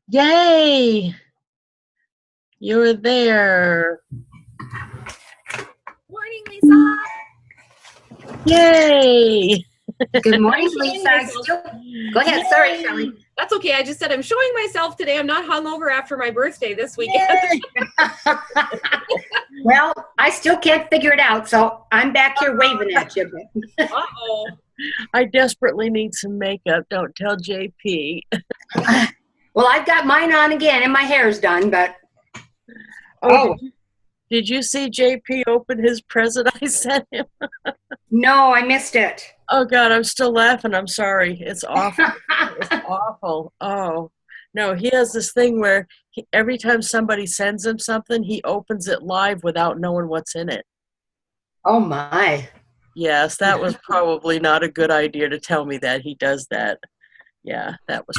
Yay! You're there. Morning, Lisa. Yay! Good morning, Lisa. Go ahead. Yay! Sorry, Shelley. That's okay. I just said I'm showing myself today. I'm not hungover after my birthday this weekend. Well, I still can't figure it out, so I'm back here waving at you. Uh-oh. I desperately need some makeup. Don't tell JP. Well, I've got mine on again, and my hair's done, but... Oh, did you see JP open his present I sent him? No, I missed it. Oh, God, I'm still laughing. I'm sorry. It's awful. It's awful. Oh, no, he has this thing where every time somebody sends him something, he opens it live without knowing what's in it. Oh, my. Yes, that was probably not a good idea to tell me that he does that. Yeah, that was.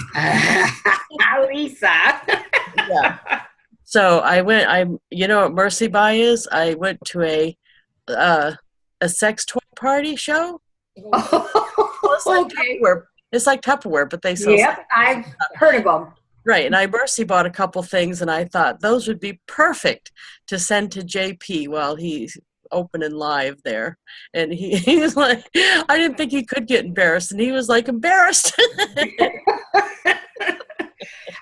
Lisa. Yeah. So you know what Mercy Buy is? I went to a sex toy party show. It's like Okay. Tupperware. It's like Tupperware, but they sell. Yep, I've heard of them. Right, and I Mercy bought a couple things, and I thought those would be perfect to send to JP while he's opening live there. And he was like, I didn't think he could get embarrassed, and he was like embarrassed.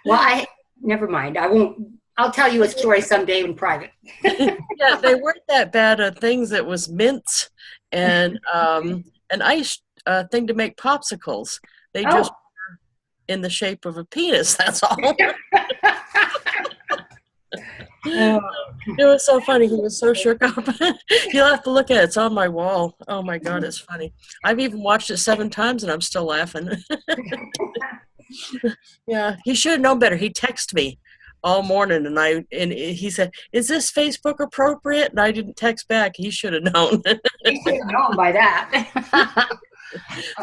Well, never mind. I won't. I'll tell you a story someday in private. Yeah, they weren't that bad things. It was mints and an ice thing to make popsicles. They just were in the shape of a penis. That's all. It was so funny. He was so shook up. You'll have to look at it. It's on my wall. Oh my God, it's funny. I've even watched it 7 times and I'm still laughing. Yeah, he should have known better. He texted me all morning and he said, "Is this Facebook appropriate?" And I didn't text back. He should have known. You should have known by that.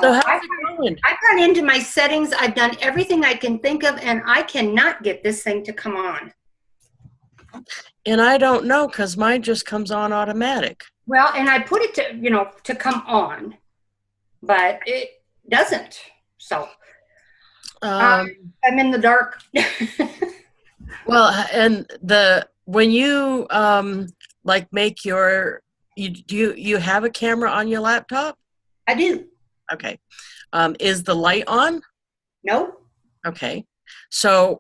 So how's it going? I've gone into my settings. I've done everything I can think of, and I cannot get this thing to come on. And I don't know because mine just comes on automatic. Well, and I put it to come on, but it doesn't. So I'm in the dark. Well, and when you like make you have a camera on your laptop? I do. Okay. Is the light on? No. Okay. So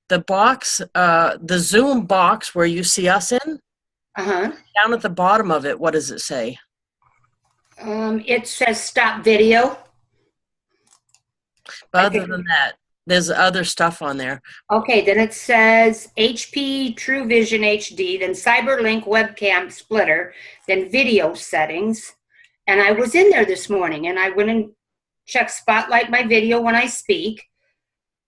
the box, the Zoom box where you see us in, down at the bottom of it, what does it say? It says stop video. Other than that, there's other stuff on there. Okay, then it says HP True Vision HD, then CyberLink webcam splitter, then video settings. And I was in there this morning, and I went and checked Spotlight my video when I speak,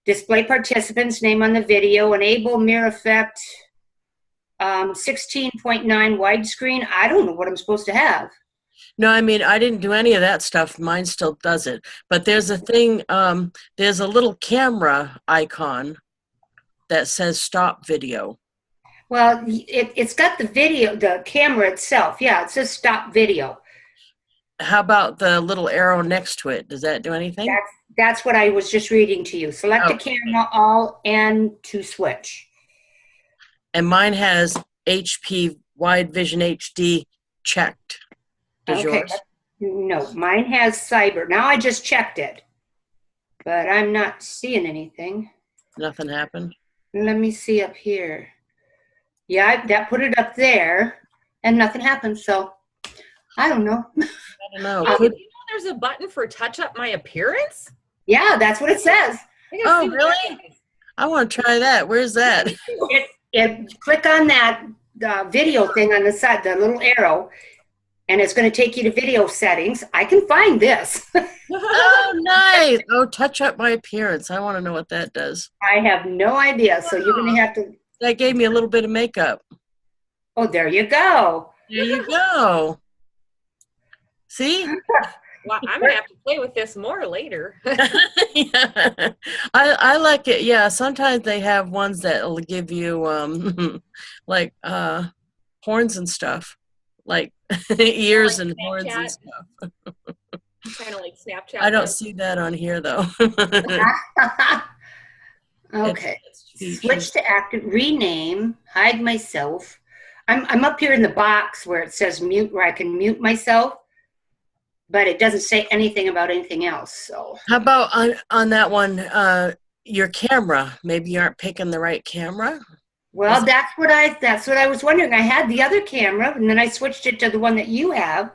display participants' name on the video, enable mirror effect, 16.9 widescreen. I don't know what I'm supposed to have. No, I mean, I didn't do any of that stuff. Mine still does it. But there's a thing, there's a little camera icon that says stop video. Well, it's got the video, the camera itself. Yeah, it says stop video. How about the little arrow next to it? Does that do anything? That's what I was just reading to you. Select the camera, all, and to switch. And mine has HP Wide Vision HD checked. Does yours? No, mine has cyber. Now I just checked it, but I'm not seeing anything. Nothing happened? Let me see up here. Yeah, that put it up there, and nothing happened, so I don't know. I don't know. You know there's a button for touch up my appearance? Yeah, that's what it says. Oh, really? I want to try that. Where's that? Click on that video thing on the side, the little arrow, and it's going to take you to video settings. I can find this. Oh, nice. Oh, touch up my appearance. I want to know what that does. I have no idea, so you're going to have to. That gave me a little bit of makeup. Oh, there you go. There you go. See? Well, I'm going to have to play with this more later. Yeah. I like it. Yeah, sometimes they have ones that will give you like horns and stuff. Like ears and horns and stuff. Kind of like Snapchat. I don't does. see that on here though. Okay. It's featured. Switch to active, rename, hide myself. I'm up here in the box where it says mute, where I can mute myself, but it doesn't say anything about anything else. So How about on that one, your camera? Maybe you aren't picking the right camera. well, that's what I was wondering. I had the other camera and then I switched it to the one that you have.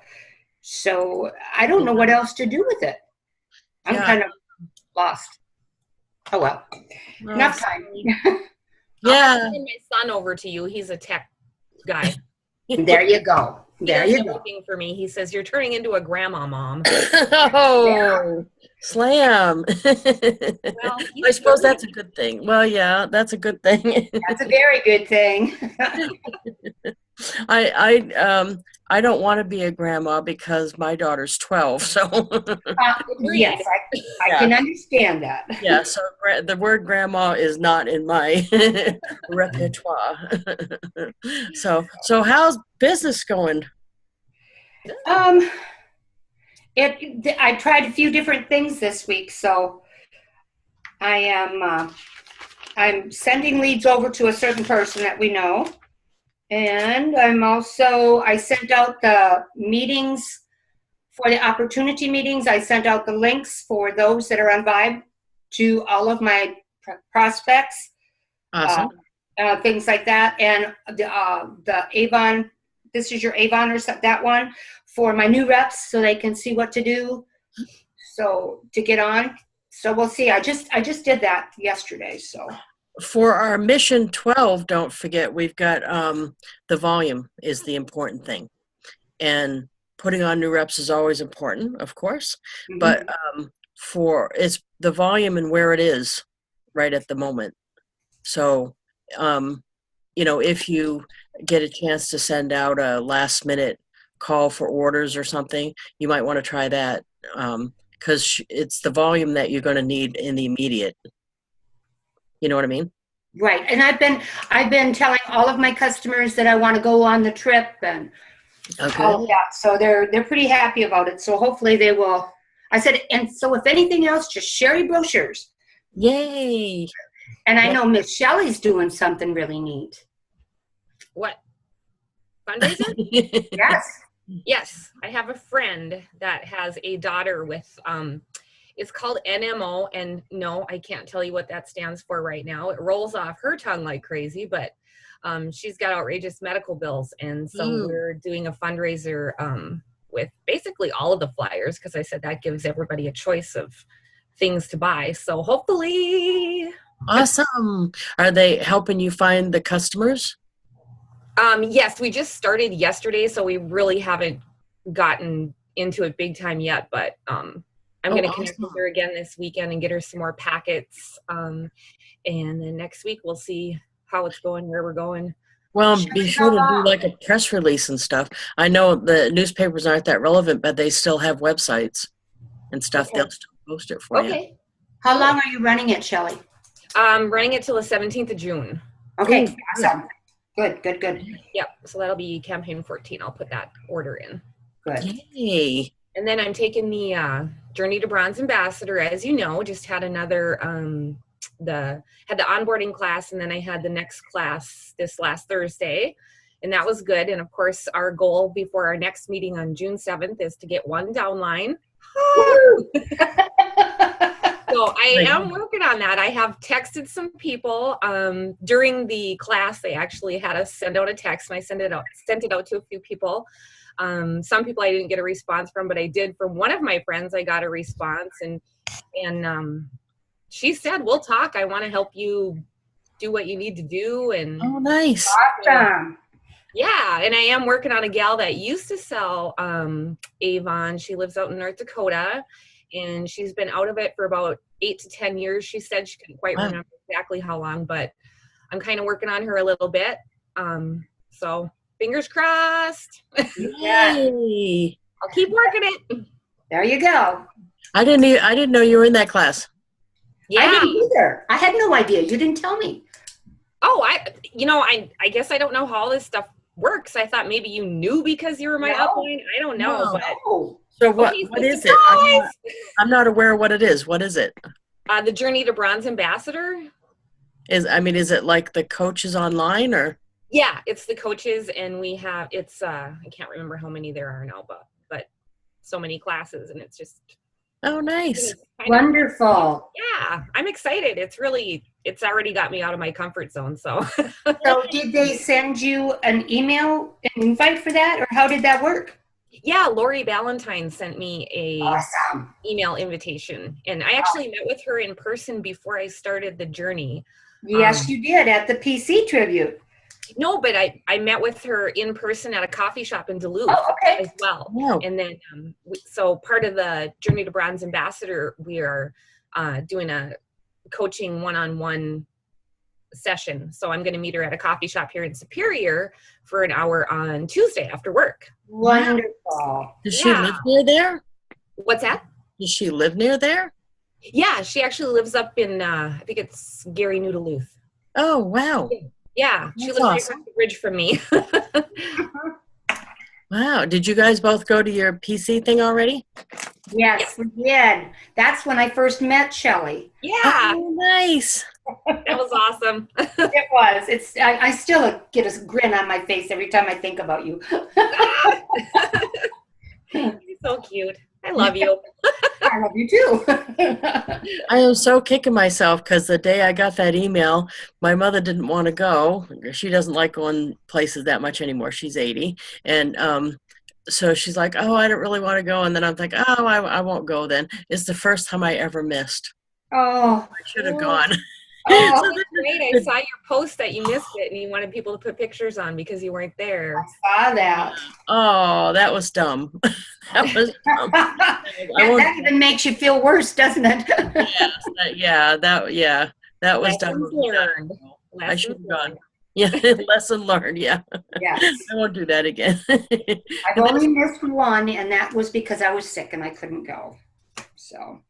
So I don't know what else to do with it. I'm Yeah. kind of lost. Oh well. Well, Enough time. Yeah. I'll send my son over to you. He's a tech guy. There you go. He There does you go. everything for me. He says, "You're turning into a grandma, mom." Oh, slam. Well, I suppose that's a good thing. Well, yeah, that's a good thing. That's a very good thing. I don't want to be a grandma because my daughter's 12. So Yes, I can understand that. yeah, so the word grandma is not in my repertoire. So how's business going? I tried a few different things this week, so I'm sending leads over to a certain person that we know. And I sent out the meetings for the opportunity meetings. I sent out the links for those that are on Vibe to all of my prospects, Awesome. things like that. And the Avon, this is your Avon or that one, for my new reps so they can see what to do. So to get on. So we'll see. I just did that yesterday. So. For our mission 12, don't forget we've got the volume is the important thing, and putting on new reps is always important, of course, but for it's the volume and where it is right at the moment. So if you get a chance to send out a last minute call for orders or something, you might want to try that, because it's the volume that you're going to need in the immediate. You know what I mean? Right. And I've been telling all of my customers that I want to go on the trip and all of that. So they're pretty happy about it. So hopefully they will. I said, and so if anything else, just share your brochures. Yay. And I know Miss Shelley's doing something really neat. What? Fundraiser? Yes. Yes. I have a friend that has a daughter with it's called NMO, and no, I can't tell you what that stands for right now. It rolls off her tongue like crazy, but she's got outrageous medical bills, and so we're doing a fundraiser with basically all of the flyers, because I said that gives everybody a choice of things to buy. So hopefully. Awesome. Are they helping you find the customers? Yes, we just started yesterday, so we really haven't gotten into it big time yet, but I'm going to connect with her again this weekend and get her some more packets. And then next week we'll see how it's going, where we're going. Well, be sure to do like a press release and stuff. I know the newspapers aren't that relevant, but they still have websites and stuff. Okay. They'll still post it for you. How long are you running it, Shelley? Running it till the 17th of June. Okay. Ooh, awesome. Good. Yep. So that'll be campaign 14. I'll put that order in. Good. Yay. And then I'm taking the Journey to Bronze Ambassador, as you know. Just had another the onboarding class, and then I had the next class this last Thursday, and that was good. And of course, our goal before our next meeting on June 7th is to get one downline. So I am working on that. I have texted some people during the class. They actually had us send out a text, and I sent it out to a few people. Some people I didn't get a response from, but I did from one of my friends. I got a response, and she said, "We'll talk. I want to help you do what you need to do." And Oh, nice. Awesome. yeah, and I am working on a gal that used to sell Avon. She lives out in North Dakota, and she's been out of it for about 8 to 10 years. She said she couldn't quite remember exactly how long, but I'm kind of working on her a little bit. So fingers crossed. Yay. I'll keep working it. There you go. I didn't know you were in that class. Yeah. I didn't either. I had no idea. You didn't tell me. Oh, I guess I don't know how all this stuff works. I thought maybe you knew because you were my upline. I don't know. No. But So Okay, what so is it? I'm not aware of what it is. What is it? the Journey to Bronze Ambassador. Is it like the coaches online or? Yeah, it's the coaches, and we have I can't remember how many there are now, but so many classes, and it's just Oh, nice. Wonderful. Yeah, I'm excited. It's already got me out of my comfort zone. So, So did they send you an email invite for that, or how did that work? yeah, Lori Ballantyne sent me a Awesome. email invitation, and I actually met with her in person before I started the journey. Yes, you did at the PC tribute. No, but I met with her in person at a coffee shop in Duluth as well. Wow. And then, so part of the Journey to Bronze Ambassador, we are doing a coaching one-on-one session. So I'm going to meet her at a coffee shop here in Superior for an hour on Tuesday after work. Wonderful. Does she live near there? What's that? Does she live near there? Yeah, she actually lives up in, I think it's Gary, New Duluth. Oh, wow. Yeah, she lives right across the bridge from me. Wow. Did you guys both go to your PC thing already? Yes, we did. That's when I first met Shelley. Yeah. Oh, nice. That was awesome. It was. I still get a grin on my face every time I think about you. You're so cute. I love you. I love you too. I am so kicking myself because the day I got that email, my mother didn't want to go. She doesn't like going places that much anymore. She's 80. And so she's like, oh, I don't really want to go. And then I'm like, oh, I won't go then. It's the first time I ever missed. Oh. I should have gone. Oh, so great. I saw your post that you missed it and you wanted people to put pictures on because you weren't there. I saw that. Oh, that was dumb. That was dumb. That even makes you feel worse, doesn't it? Yes, that was dumb. Learned. I should have gone. Yeah, lesson learned. Yeah. Yes. I won't do that again. I've only missed one, and that was because I was sick and I couldn't go. So.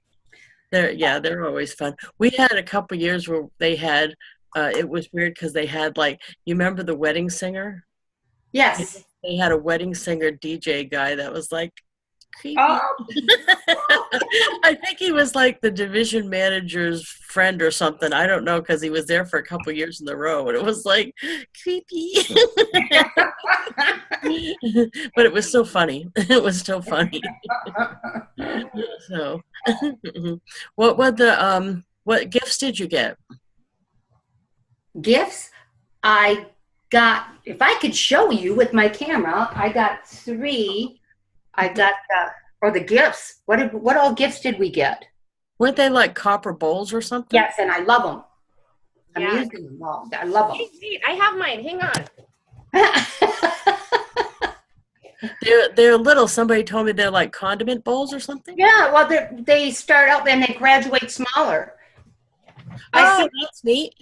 They're always fun. We had a couple years where they had, it was weird because they had you remember the wedding singer? Yes. They had a wedding singer DJ guy that was creepy. Oh. I think he was the division manager's friend or something. I don't know because he was there for a couple years in a row, and it was creepy. But it was so funny. It was still funny. So, what gifts did you get? Gifts? I got, if I could show you with my camera, I got 3. I got the gifts. What all gifts did we get? Weren't they copper bowls or something? Yes, and I love them. I'm Yeah. using them all. I love them. Hey, I have mine. Hang on. They're little. Somebody told me they're condiment bowls or something. Yeah, well, they start out and they graduate smaller. Oh, that's neat.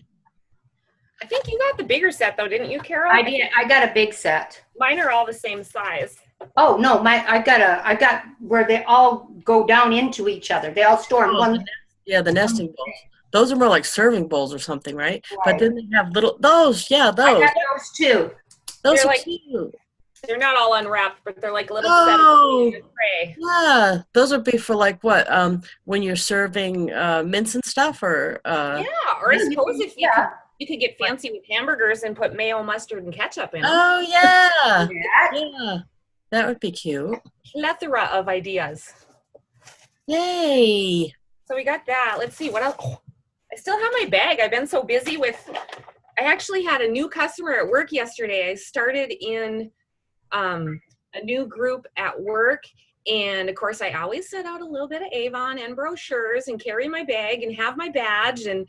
I think you got the bigger set though, didn't you, Carol? I did. I got a big set. Mine are all the same size. Oh no, I got where they all go down into each other. They all store in one. The nesting bowls. Those are more like serving bowls or something, right? But then they have those. Yeah, those. I got those too. Those They're are cute. They're not all unwrapped, but they're little Oh, set of tray. yeah. Those would be for what? When you're serving mince and stuff, or Yeah, or I suppose if you could get fancy with hamburgers and put mayo, mustard, and ketchup in them. Oh yeah, yeah. That would be cute. Plethora of ideas. Yay! So we got that. Let's see what else. Oh, I still have my bag. I've been so busy with. I actually had a new customer at work yesterday. I started in a new group at work, and of course, I always set out a little bit of Avon and brochures and carry my bag and have my badge. And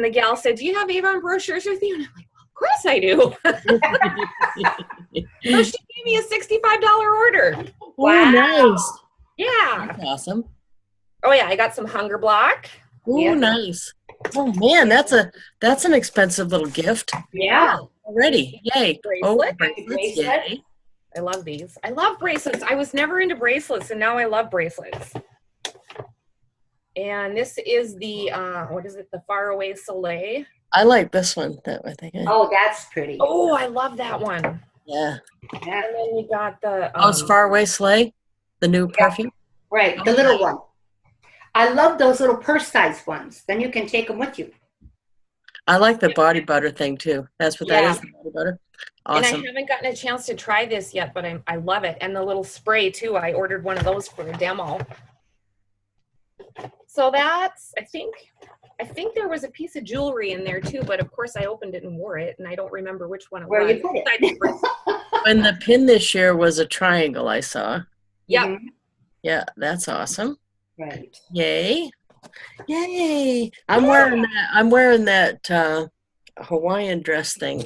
the gal said, "Do you have Avon brochures with you?" And I'm like, "Well, of course I do." So she gave me a $65 order. Oh, Wow. nice. Yeah. That's awesome. Oh yeah, I got some Hunger Block. Oh, Yeah. nice. Oh man, that's an expensive little gift. Yeah. Already. Yay. Bracelet. Bracelets. Yay. I love these. I love bracelets. I was never into bracelets, and now I love bracelets. And this is the, what is it? The Faraway Soleil. I like this one. That I think. Oh, that's pretty. Oh, I love that one. Yeah. Yeah. And then we got the, Oh, it's Far Away Sleigh. The new perfume? Right, the little one. I love those little purse-sized ones. Then you can take them with you. I like the body butter thing too. That's what that Yeah. is, the body butter. And I Awesome. haven't gotten a chance to try this yet, but I love it. And the little spray too. I ordered one of those for a demo. So that's, I think there was a piece of jewelry in there too, but of course I opened it and wore it, and I don't remember which one it Where was. you put it. And the pin this year was a triangle, I saw. Yeah. Mhm. Yeah, that's awesome. Right. Yay. Yay. I'm wearing that Hawaiian dress thing.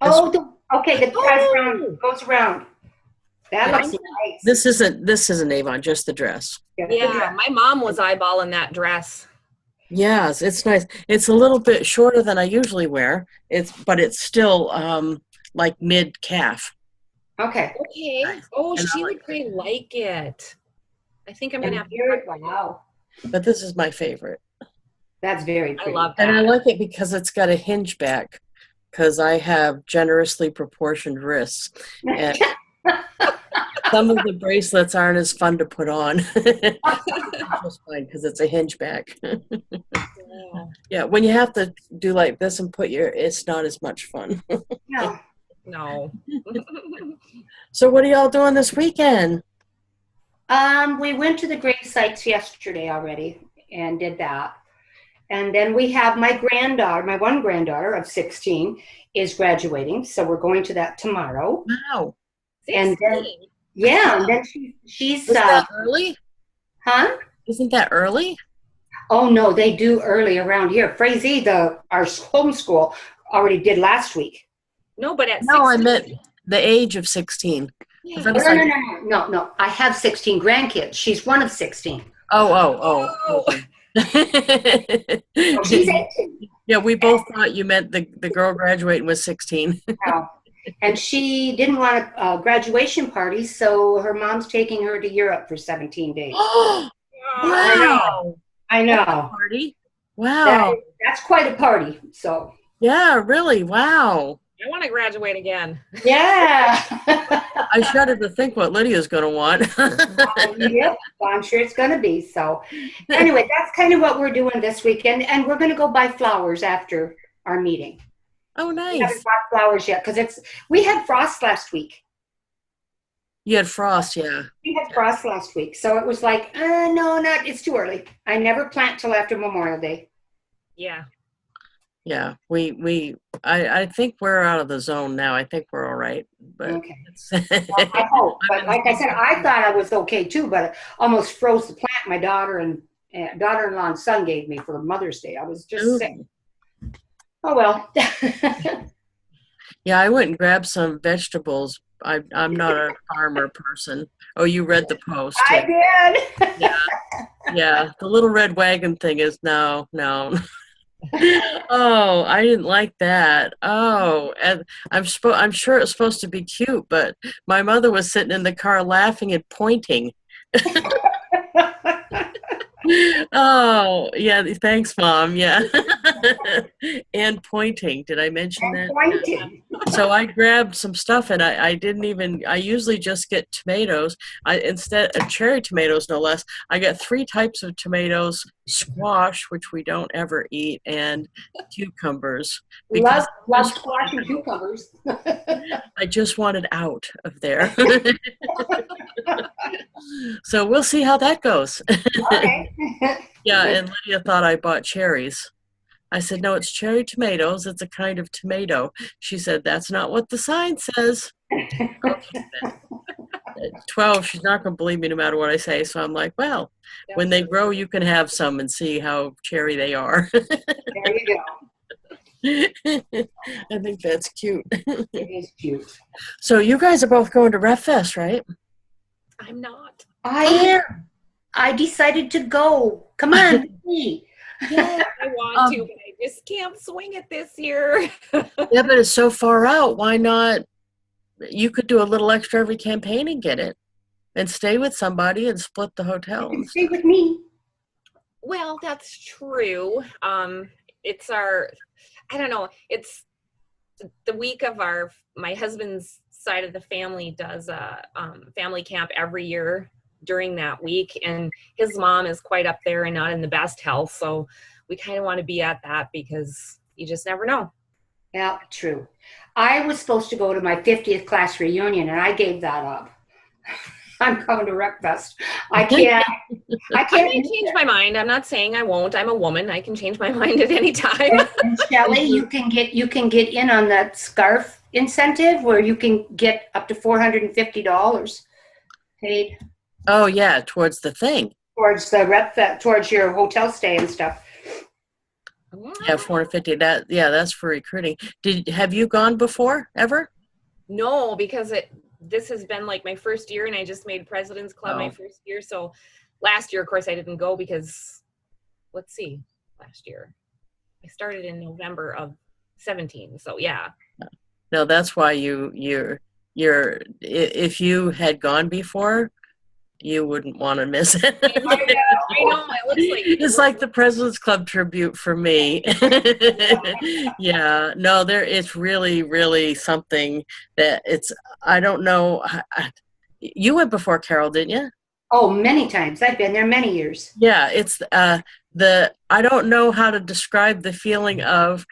Okay, the goes around. That looks nice. This isn't Avon, just the dress. Yeah, my mom was eyeballing that dress. Yes, it's nice. It's a little bit shorter than I usually wear. But it's still like mid calf. Okay. Okay. Oh, And she would probably like it. I think I'm gonna have to try one. Wow. But this is my favorite. That's very I pretty. love that. And I like it because it's got a hinge back, because I have generously proportioned wrists. And some of the bracelets aren't as fun to put on. Just fine because it's a hinge back. Yeah. Yeah, when you have to do like this and it's not as much fun. No. No. So what are y'all doing this weekend? We went to the grave sites yesterday already and did that. And then we have my one granddaughter of 16 is graduating. So we're going to that tomorrow. Wow. And then, yeah, and then she's Is that early? huh? Isn't that early? Oh no, they do early around here. Frazee, our homeschool already did last week. No, but at 16. No, I meant the age of 16. Yeah. No. I have 16 grandkids. She's one of 16. Oh. Okay. Oh, she's 18. Yeah, we both thought you meant the girl graduating was 16. No. And she didn't want a graduation party, so her mom's taking her to Europe for 17 days. Wow. I know. Party? Wow. That's quite a party. So. Yeah, really. Wow. I want to graduate again. Yeah. I shudder to think what Lydia's going to want. Yep, I'm sure it's going to be. So anyway, that's kind of what we're doing this weekend. And we're going to go buy flowers after our meeting. Oh, We haven't nice. bought flowers yet because we had frost last week. You had frost, yeah. We had frost last week. So it was like, no, it's too early. I never plant till after Memorial Day. Yeah. Yeah, I think we're out of the zone now. I think we're all right. But Okay. Well, I hope. But like I said, I thought I was okay too, but it almost froze the plant my daughter-in-law and son gave me for Mother's Day. I was just sick. Oh, well. Yeah, I went and grabbed some vegetables. I'm not a farmer person. Oh, you read the post. I did. Yeah, the little red wagon thing is no. Oh, I didn't like that. Oh, and I'm sure it's supposed to be cute, but my mother was sitting in the car laughing and pointing. Oh, yeah, thanks, Mom. Yeah. And pointing. Did I mention that? Pointing. So I grabbed some stuff, and I usually just get tomatoes. Instead of cherry tomatoes, no less, I got 3 types of tomatoes, squash, which we don't ever eat, and cucumbers. Love squash and cucumbers. I just wanted out of there. So we'll see how that goes. Okay. Yeah, and Lydia thought I bought cherries. I said, no, it's cherry tomatoes. It's a kind of tomato. She said, that's not what the sign says. Okay, then. At 12, she's not going to believe me no matter what I say. So I'm like, well, when they grow, you can have some and see how cherry they are. There you go. I think that's cute. It is cute. So you guys are both going to Ref Fest, right? I'm not. I decided to go. Come on, me. Yeah, I want to, but I just can't swing it this year. Yeah, but it's so far out. Why not? You could do a little extra every campaign and get it, and stay with somebody and split the hotel. You can stay with me. Well, that's true. I don't know. the week of my husband's side of the family does a family camp every year during that week, and his mom is quite up there and not in the best health, so we kind of want to be at that because you just never know. Yeah, true. I was supposed to go to my 50th class reunion, and I gave that up. I'm going to Wreckfest. I can't. I may change my mind. I'm not saying I won't. I'm a woman. I can change my mind at any time. And Shelley, you can get in on that scarf incentive where you can get up to $450 paid. Oh yeah, towards the thing. Towards towards your hotel stay and stuff. Yeah, 450. That's for recruiting. Have you gone before ever? No, because this has been like my first year, and I just made President's Club my first year. So last year, of course, I didn't go because, last year I started in November of 17. So yeah. No, that's why you're if you had gone before, you wouldn't want to miss it. I know. It looks like it's like the President's Club tribute for me. Yeah, no, it's really, really something that I don't know. You went before, Carol, didn't you? Oh, many times. I've been there many years. Yeah, it's I don't know how to describe the feeling of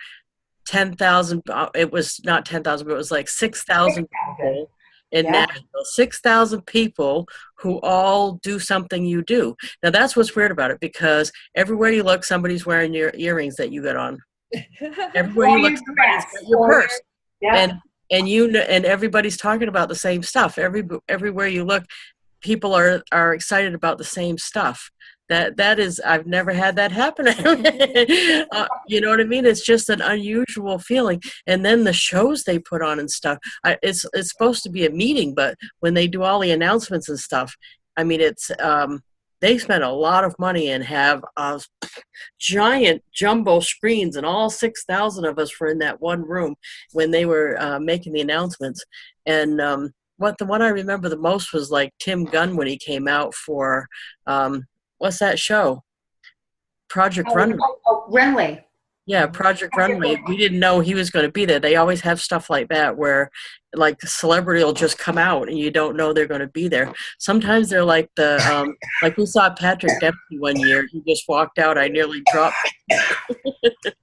10,000. It was not 10,000, but it was like 6,000 people in Nashville. 6,000 people who all do something you do. Now that's what's weird about it, because everywhere you look, somebody's wearing your earrings that you got on. Everywhere you look, somebody's got your purse. Yeah. And everybody's talking about the same stuff. Everywhere you look, people are excited about the same stuff. That is, I've never had that happen. You know what I mean? It's just an unusual feeling. And then the shows they put on and stuff. It's supposed to be a meeting, but when they do all the announcements and stuff, I mean, it's they spend a lot of money and have giant jumbo screens, and all 6,000 of us were in that one room when they were making the announcements. And the one I remember the most was like Tim Gunn when he came out for. What's that show? Project Runway. Runway. Yeah, Project Runway. We didn't know he was going to be there. They always have stuff like that where, like, a celebrity will just come out and you don't know they're going to be there. Sometimes they're like like we saw Patrick Dempsey one year. He just walked out. I nearly dropped.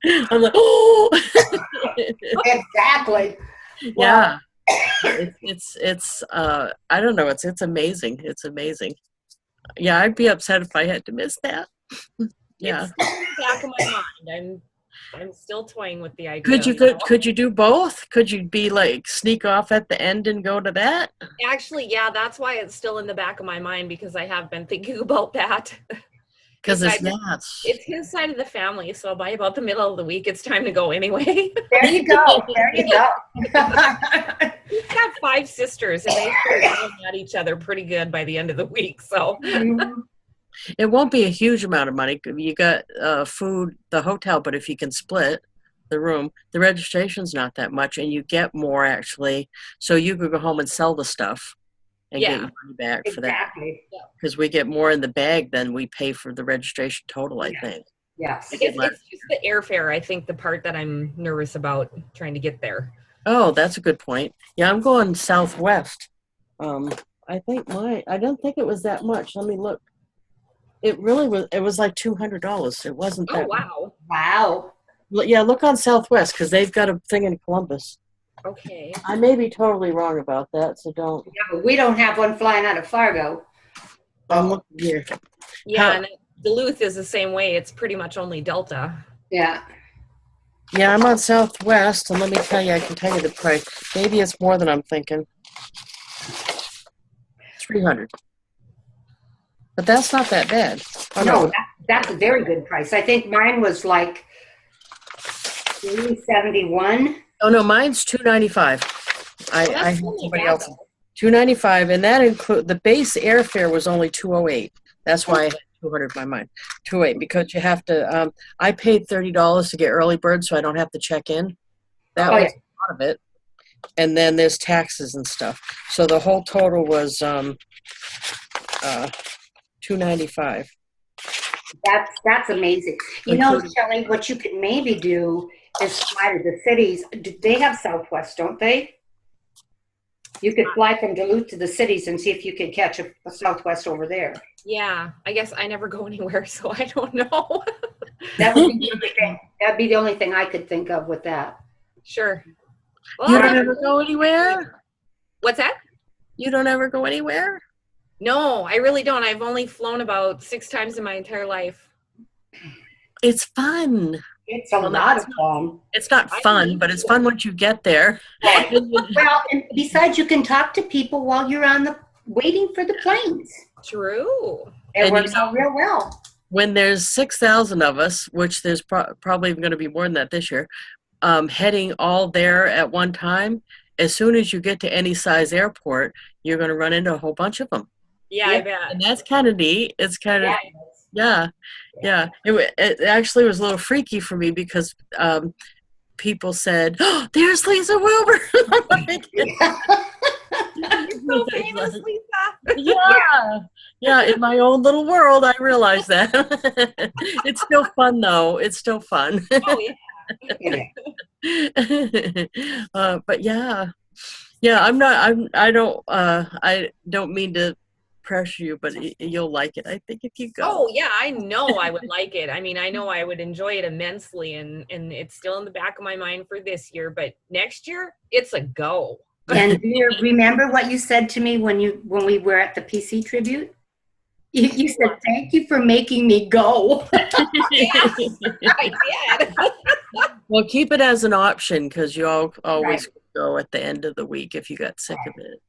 I'm like, oh. Exactly. Yeah. It's I don't know. It's amazing. It's amazing. Yeah, I'd be upset if I had to miss that. Yeah. It's in the back of my mind. I'm still toying with the idea. Could you do both? Could you be like sneak off at the end and go to that? Actually, yeah, that's why it's still in the back of my mind, because I have been thinking about that. Because it's his side of the family, so by about the middle of the week, it's time to go anyway. There you go. There you go. We've got 5 sisters, and they start yelling at each other pretty good by the end of the week. So it won't be a huge amount of money. You got food, the hotel, but if you can split the room, the registration's not that much, and you get more actually. So you could go home and sell the stuff. And get your money back for that. Because we get more in the bag than we pay for the registration total, I think. Yes. It's just the airfare, I think, the part that I'm nervous about trying to get there. Oh, that's a good point. Yeah, I'm going Southwest. I don't think it was that much. Let me look. It was like $200. It wasn't that much. Wow. Yeah, look on Southwest, because they've got a thing in Columbus. Okay. I may be totally wrong about that, so don't. Yeah, but we don't have one flying out of Fargo. I'm looking here. Yeah, and Duluth is the same way. It's pretty much only Delta. Yeah. Yeah, I'm on Southwest, and let me tell you, I can tell you the price. Maybe it's more than I'm thinking. $300. But that's not that bad. Oh, no, that's a very good price. I think mine was like $371. Oh no, mine's $295. I had somebody else. $295, and that include the base airfare was only $208. That's why I had $200 in my mind. $208, because you have to. I paid $30 to get early bird, so I don't have to check in. That was a lot of it, and then there's taxes and stuff. So the whole total was $295. That's amazing. You know, Shelley, what you could maybe do is fly to the cities. They have Southwest, don't they? You could fly from Duluth to the cities and see if you could catch a Southwest over there. Yeah, I guess I never go anywhere, so I don't know. That would be the only thing. That'd be the only thing I could think of with that. Sure. Well, You don't ever go anywhere? What's that? You don't ever go anywhere? No, I really don't. I've only flown about 6 times in my entire life. It's fun. It's a lot of fun. It's not fun, but it's fun once you get there. Well, and besides, you can talk to people while you're waiting for the planes. True. It works out real well. When there's 6,000 of us, which there's probably even going to be more than that this year, heading all there at one time, as soon as you get to any size airport, you're going to run into a whole bunch of them. Yeah, I bet. And that's kind of neat. It's kind of, yeah. It actually was a little freaky for me because people said, "Oh, there's Lisa Wilber." So famous, Lisa. Yeah. In my own little world, I realized that. It's still fun, though. It's still fun. Oh yeah. But yeah. I don't mean to pressure you, but you'll like it. I think if you go. Oh yeah, I know I would like it. I mean, I know I would enjoy it immensely, and it's still in the back of my mind for this year. But next year, it's a go. And do you remember what you said to me when we were at the PC tribute? You said, "Thank you for making me go." Yes, I did. Well, keep it as an option because you always go at the end of the week if you got sick of it.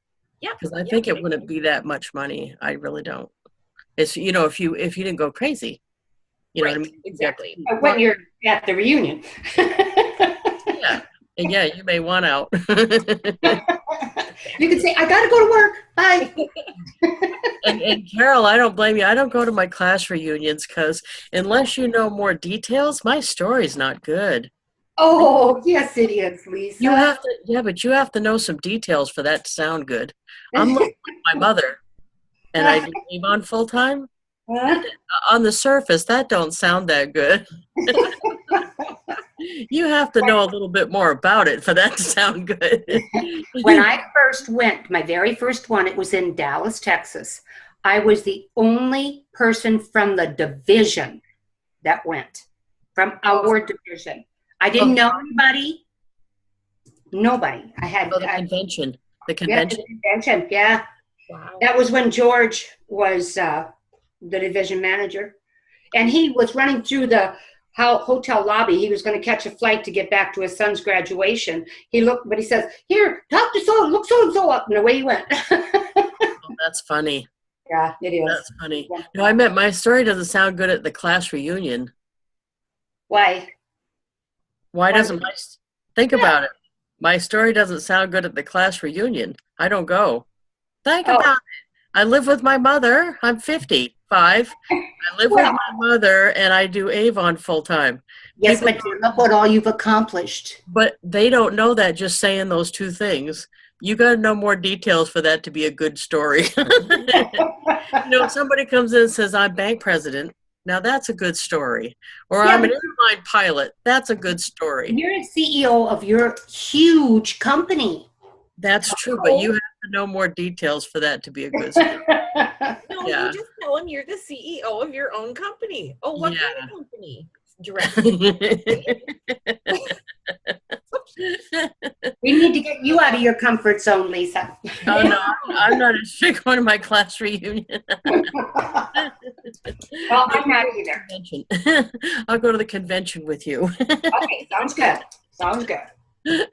Yeah, because I think it wouldn't be that much money. I really don't. It's if you didn't go crazy, you know what I mean? Exactly. When you're at the reunion. Yeah, you may want out. You can say, "I got to go to work. Bye." And Carol, I don't blame you. I don't go to my class reunions because unless you know more details, my story's not good. Oh, yes, it is, Lisa. You have to, but you have to know some details for that to sound good. I'm like my mother, and I do Avon full time. On the surface, that don't sound that good. You have to know a little bit more about it for that to sound good. When I first went, my very first one, it was in Dallas, Texas. I was the only person from the division that went, from our division. I didn't know anybody. Nobody. I had the convention. The convention. Yeah, the convention. Yeah. Wow. That was when George was the division manager, and he was running through the hotel lobby. He was going to catch a flight to get back to his son's graduation. He looked, but he says, "Here, talk to look so and so up," and away he went. Oh, that's funny. Yeah, it is. That's funny. No, I meant my story doesn't sound good at the class reunion. Why? Why doesn't think about it? My story doesn't sound good at the class reunion. I don't go. Think about it. I live with my mother. I'm 55. I live with my mother, and I do Avon full time. Yes, but look what all you've accomplished. But they don't know that just saying those two things. You got to know more details for that to be a good story. Somebody comes in and says, "I'm bank president." Now that's a good story. Or I'm an airline pilot. That's a good story. You're a CEO of your huge company. That's true, but you have to know more details for that to be a good story. No, you just tell them you're the CEO of your own company. Oh, what kind of company? We need to get you out of your comfort zone, Lisa. Oh, no, I'm not interested going to my class reunion. Well, I'm not either. I'll go to the convention with you. Okay, sounds good. Sounds good. And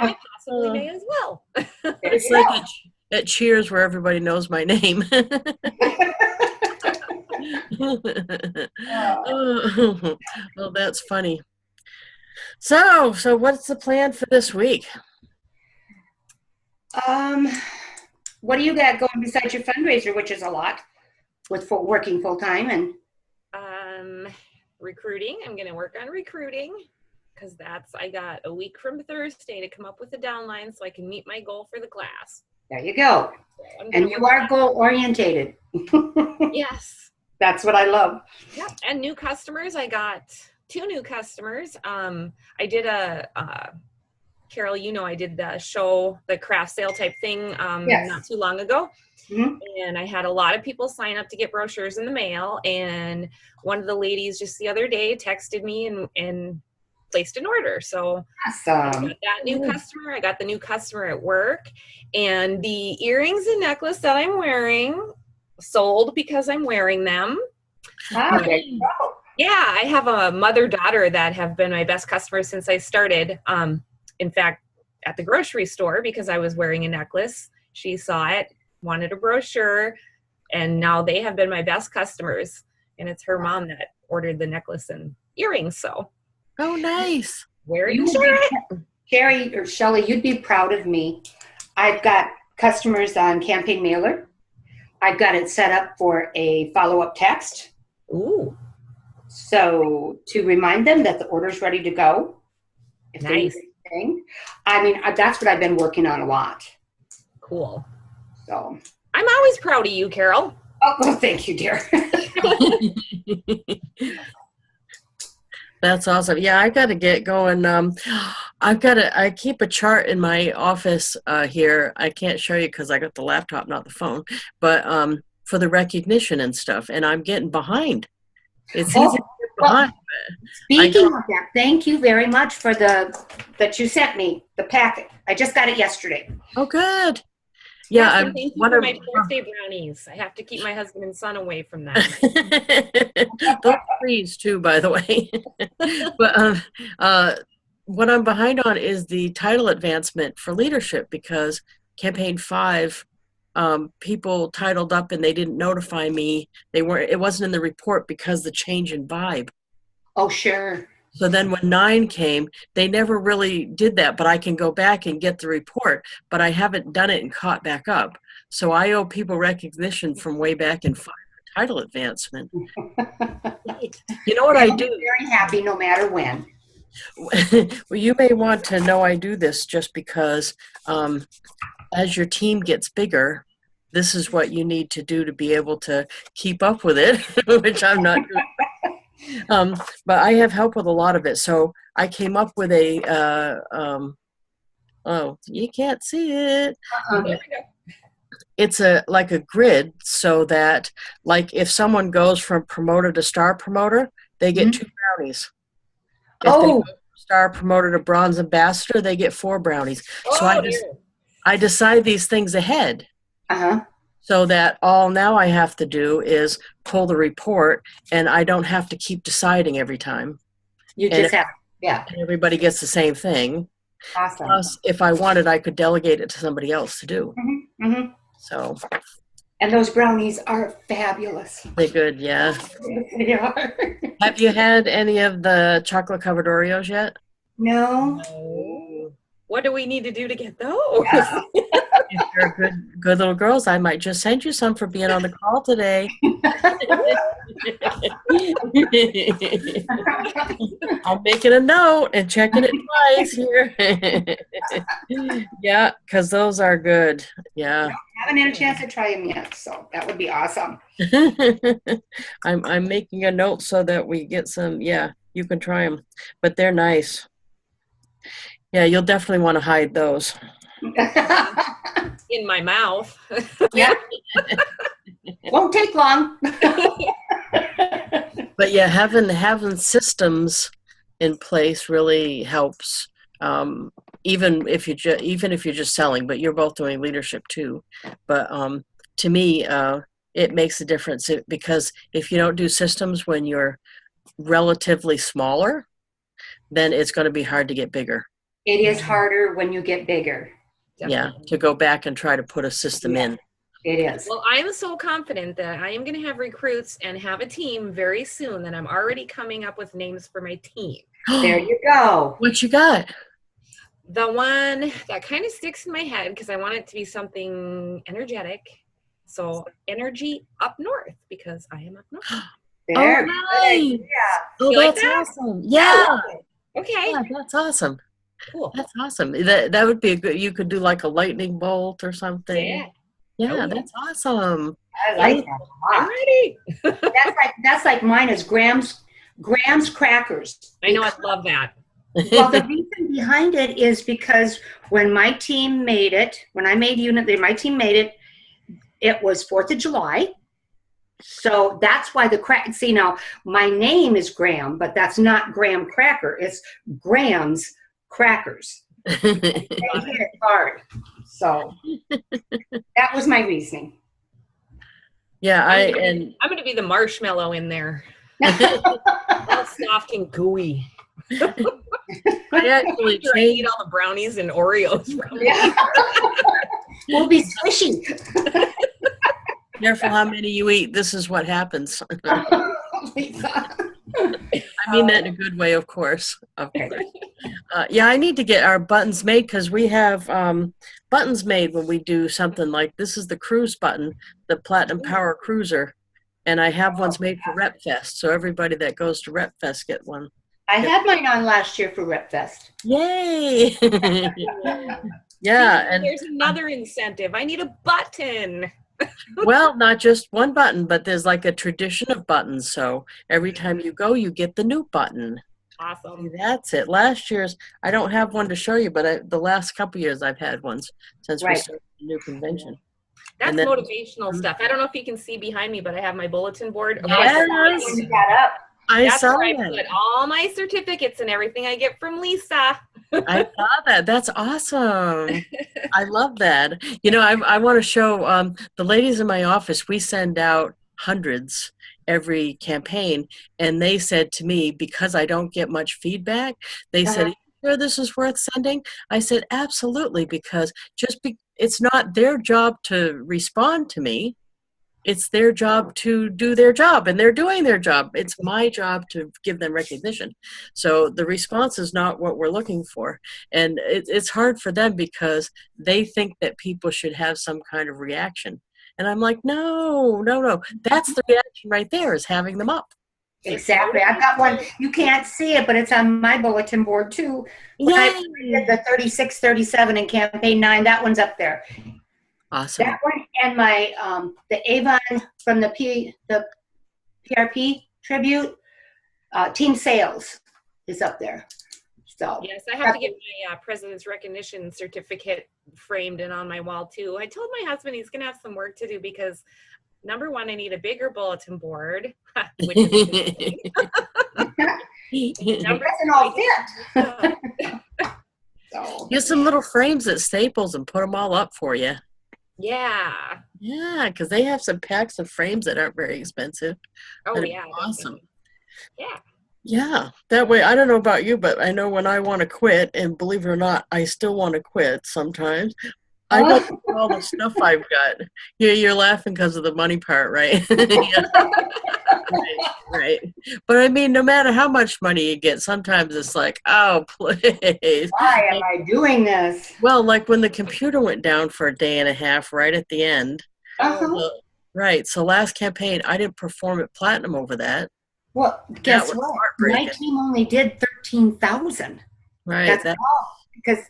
I possibly may as well. It's like at Cheers where everybody knows my name. Oh, that's funny. So what's the plan for this week? What do you got going besides your fundraiser, which is a lot, with working full time and recruiting? I'm going to work on recruiting because I got a week from Thursday to come up with a downline so I can meet my goal for the class. There you go. And you are goal orientated. Yes. That's what I love. Yeah, and new customers. I got 2 new customers. I did Carol, I did the craft sale type thing Yes. not too long ago. Mhm. And I had a lot of people sign up to get brochures in the mail. And one of the ladies just the other day texted me and placed an order. So I Awesome. got that new customer. I got the new customer at work. And the earrings and necklace that I'm wearing sold because I'm wearing them. There you go. Yeah, I have a mother-daughter that have been my best customers since I started. In fact, at the grocery store, because I was wearing a necklace, she saw it, wanted a brochure, and now they have been my best customers. And it's her mom that ordered the necklace and earrings. So, Oh, nice. wearing it. Sherry or Shelley, you'd be proud of me. I've got customers on Campaign Mailer. I've got it set up for a follow-up text. Ooh, So to remind them that the order's ready to go. If they need nice. anything. I mean, that's what I've been working on a lot. Cool. So. I'm always proud of you, Carol. Oh, well, thank you, dear. That's awesome. Yeah, I got to get going. I keep a chart in my office here. I can't show you because I got the laptop, not the phone, but for the recognition and stuff, and I'm getting behind. It's easy to get behind. Speaking of that, thank you very much for that you sent me, the packet. I just got it yesterday. Oh, good. Yeah, Yeah, and thank you for my birthday brownies. I have to keep my husband and son away from that. Those trees too, by the way. But what I'm behind on is the title advancement for leadership, because campaign 5, people titled up and they didn't notify me. It wasn't in the report because the change in vibe. Oh, sure. So then when 9 came, they never really did that, but I can go back and get the report, but I haven't done it and caught back up. So I owe people recognition from way back in 5 title advancement. You know what I do? I'm very happy no matter when. Well, you may want to know I do this just because as your team gets bigger, this is what you need to do to be able to keep up with it, which I'm not doing. But I have help with a lot of it. So I came up with oh, you can't see it. It's like a grid, so that like if someone goes from promoter to star promoter, they get 2 brownies. If they go from star promoter to bronze ambassador, they get 4 brownies. So I decide these things ahead. So that all now I have to do is pull the report, and I don't have to keep deciding every time. You just have, and everybody gets the same thing. Awesome. Plus, if I wanted, I could delegate it to somebody else to do. So. And those brownies are fabulous. They're good, yeah. They are. Have you had any of the chocolate covered Oreos yet? No. What do we need to do to get those? If you're good little girls, I might just send you some for being on the call today. I'm making a note and checking it twice here. Yeah, because those are good. Yeah. I haven't had a chance to try them yet, so that would be awesome. I'm making a note so that we get some. Yeah, you can try them, but they're nice. Yeah, you'll definitely want to hide those. In my mouth. Yeah. Won't take long. But yeah, having systems in place really helps. Even if you're just selling, but you're both doing leadership too. But to me, it makes a difference because if you don't do systems when you're relatively smaller, then it's going to be hard to get bigger. It is harder when you get bigger. Definitely. Yeah, to go back and try to put a system in. It is. Well, I'm so confident that I am going to have recruits and have a team very soon that I'm already coming up with names for my team. There you go. What you got? The one that kind of sticks in my head because I want it to be something energetic. So energy up north, because I am up north. There. Oh, nice. Yeah. Oh, You like that's that? awesome. Yeah. Okay. Yeah, that's awesome. Cool. That's awesome. That would be a good. You could do like a lightning bolt or something. Yeah. Yeah, Oh, that's awesome. I I, like that a I'm lot. ready. That's like mine is Graham's crackers. I know, I love that. Well, the reason behind it is because when my team made it, when I made unit, my team made it, it was 4th of July. So that's why see now, my name is Graham, but that's not Graham Cracker. It's Graham's Crackers. They hit it hard. So that was my reasoning. yeah, I'm gonna be the marshmallow in there. All soft and gooey. I actually I eat changed. all the brownies and Oreos from Yeah. We'll be squishy. Careful how many you eat. This is what happens. I mean that in a good way, of course. Yeah, I need to get our buttons made because we have buttons made when we do something like this is the cruise button, the Platinum Power Cruiser, and I have ones made for Rep Fest. So everybody that goes to Rep Fest get one. I had mine on last year for Rep Fest. Yay! Yeah, See, and there's another incentive. I need a button. well, not just one button, but there's like a tradition of buttons. So every time you go, you get the new button. Awesome. See, that's it. Last year's, I don't have one to show you, but the last couple years I've had ones since we started the new convention. That's then, motivational stuff. I don't know if you can see behind me, but I have my bulletin board. Yes. That's where I put all my certificates and everything I get from Lisa. I saw that. That's awesome. I love that. You know, I want to show the ladies in my office, we send out hundreds every campaign, and they said to me, because I don't get much feedback, they said, sure this is worth sending? I said, absolutely, because it's not their job to respond to me. It's their job to do their job, and they're doing their job. It's my job to give them recognition. So the response is not what we're looking for. And it's hard for them because they think that people should have some kind of reaction. And I'm like, no. That's the reaction right there, is having them up. Exactly. I've got one. You can't see it, but it's on my bulletin board too. When I did the 36, 37 in campaign 9, that one's up there. Awesome. That one and my the Avon from the PRP tribute team sales is up there. So yes, I have to get my President's Recognition certificate framed and on my wall too. I told my husband he's going to have some work to do because number one, I need a bigger bulletin board, which is number doesn't all fit. So. Get some little frames at Staples and put them all up for you. Yeah. Yeah, because they have some packs of frames that aren't very expensive. Oh, yeah. Awesome. Yeah. Yeah. That way, I don't know about you, but I know when I want to quit, and believe it or not, I still want to quit sometimes. I go through all the stuff I've got. Yeah, you're laughing because of the money part, right? Right. But I mean, no matter how much money you get, sometimes it's like, oh, please. Why am I doing this? Well, like when the computer went down for a day and a half right at the end. Right. So last campaign, I didn't perform at Platinum over that. Well, guess what? My team only did 13,000. Right. That's all. Because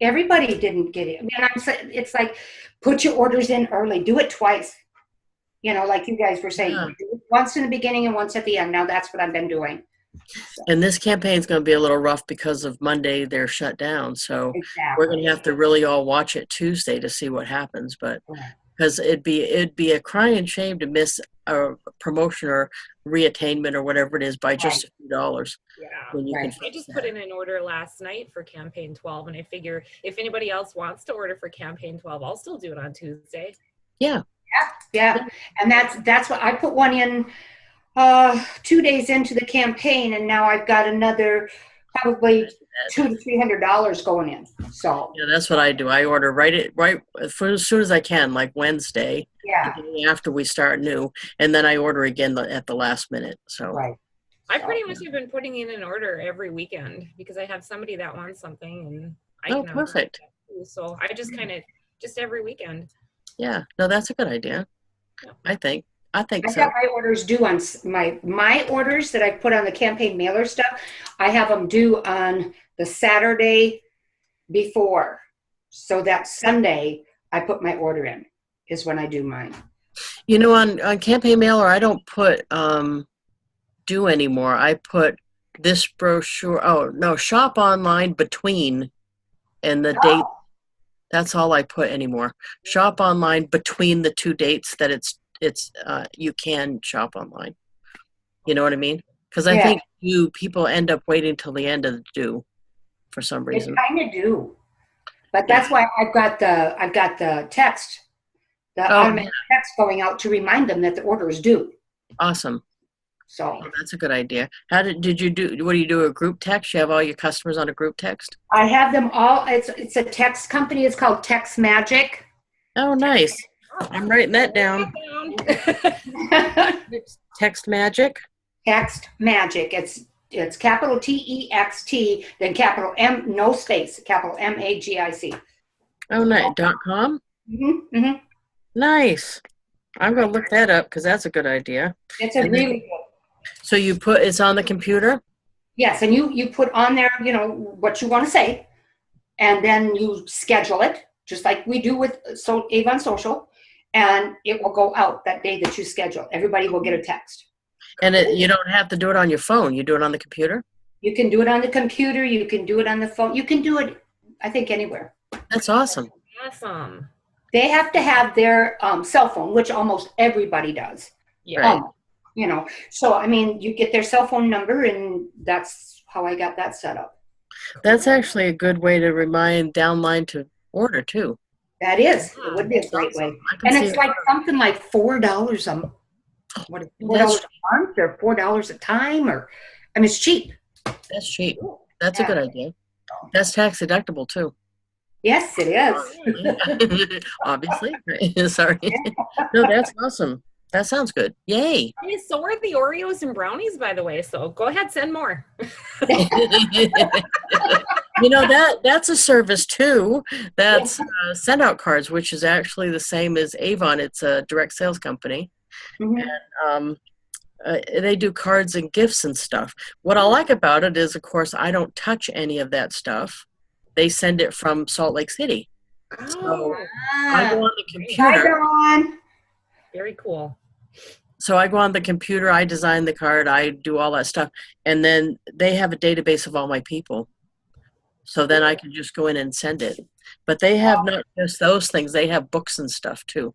everybody didn't get it. I mean, it's like, put your orders in early. Do it twice. You know, like you guys were saying, once in the beginning and once at the end. Now that's what I've been doing. So. And this campaign's going to be a little rough because of Monday they're shut down. So we're going to have to really all watch it Tuesday to see what happens. But because it'd be a crying shame to miss a promotion or reattainment or whatever it is by just a few dollars. Yeah. When you can I just put in an order last night for campaign 12, and I figure if anybody else wants to order for campaign 12, I'll still do it on Tuesday. Yeah. Yeah. And that's what I put one in 2 days into the campaign, and now I've got another probably $200 to $300 going in. So yeah, that's what I do. I order right as soon as I can, like Wednesday. Yeah. After we start new, and then I order again at the last minute. So I pretty much have been putting in an order every weekend because I have somebody that wants something, and I can perfect. So I just kind of every weekend. Yeah, no, that's a good idea. Yeah. I think I so. have my orders due on my orders that I put on the campaign mailer stuff. I have them due on the Saturday before, so that Sunday I put my order in. is when I do mine. You know, on campaign mailer, I don't put due anymore. I put this brochure. Oh no, shop online between and the date. That's all I put anymore. Shop online between the two dates that it's you can shop online. You know what I mean? Because I think people end up waiting till the end of the due for some They reason. kind of do, but that's why I've got the text, the automatic text going out to remind them that the order is due. Awesome. So That's a good idea. Did you do? What do you do? A group text? You have all your customers on a group text? I have them all. It's a text company. It's called Text Magic. Oh, nice. I'm writing that down. Text Magic. Text Magic. It's capital TEXT, then capital M, no space, capital MAGIC. Oh, nice. .com. Nice. I'm gonna look that up because that's a good idea. It's a really good. So it's on the computer? Yes, and you put on there, what you want to say, and then you schedule it, just like we do with Avon Social, and it will go out that day that you schedule. Everybody will get a text. And you don't have to do it on your phone. You do it on the computer? You can do it on the computer. You can do it on the phone. You can do it, I think, anywhere. That's awesome. Awesome. They have to have their cell phone, which almost everybody does. Yeah. So, I mean, you get their cell phone number, and that's how I got that set up. That's actually a good way to remind downline to order, too. That is. It would be a great way. And it's like something like $4 $4 a month or $4 a time, it's cheap. That's cheap. That's a good idea. That's tax deductible, too. Yes, it is. Obviously. Sorry. No, that's awesome. That sounds good. Yay. Hey, so are the Oreos and brownies, by the way. So go ahead, send more. That's a service too. That's send out cards, which is actually the same as Avon. It's a direct sales company. And they do cards and gifts and stuff. What I like about it is, of course, I don't touch any of that stuff. They send it from Salt Lake City. So I go on the computer. Hi, Dawn. Very cool. So I go on the computer, I design the card, I do all that stuff, and then they have a database of all my people. So then I can just go in and send it. But they have not just those things, they have books and stuff too,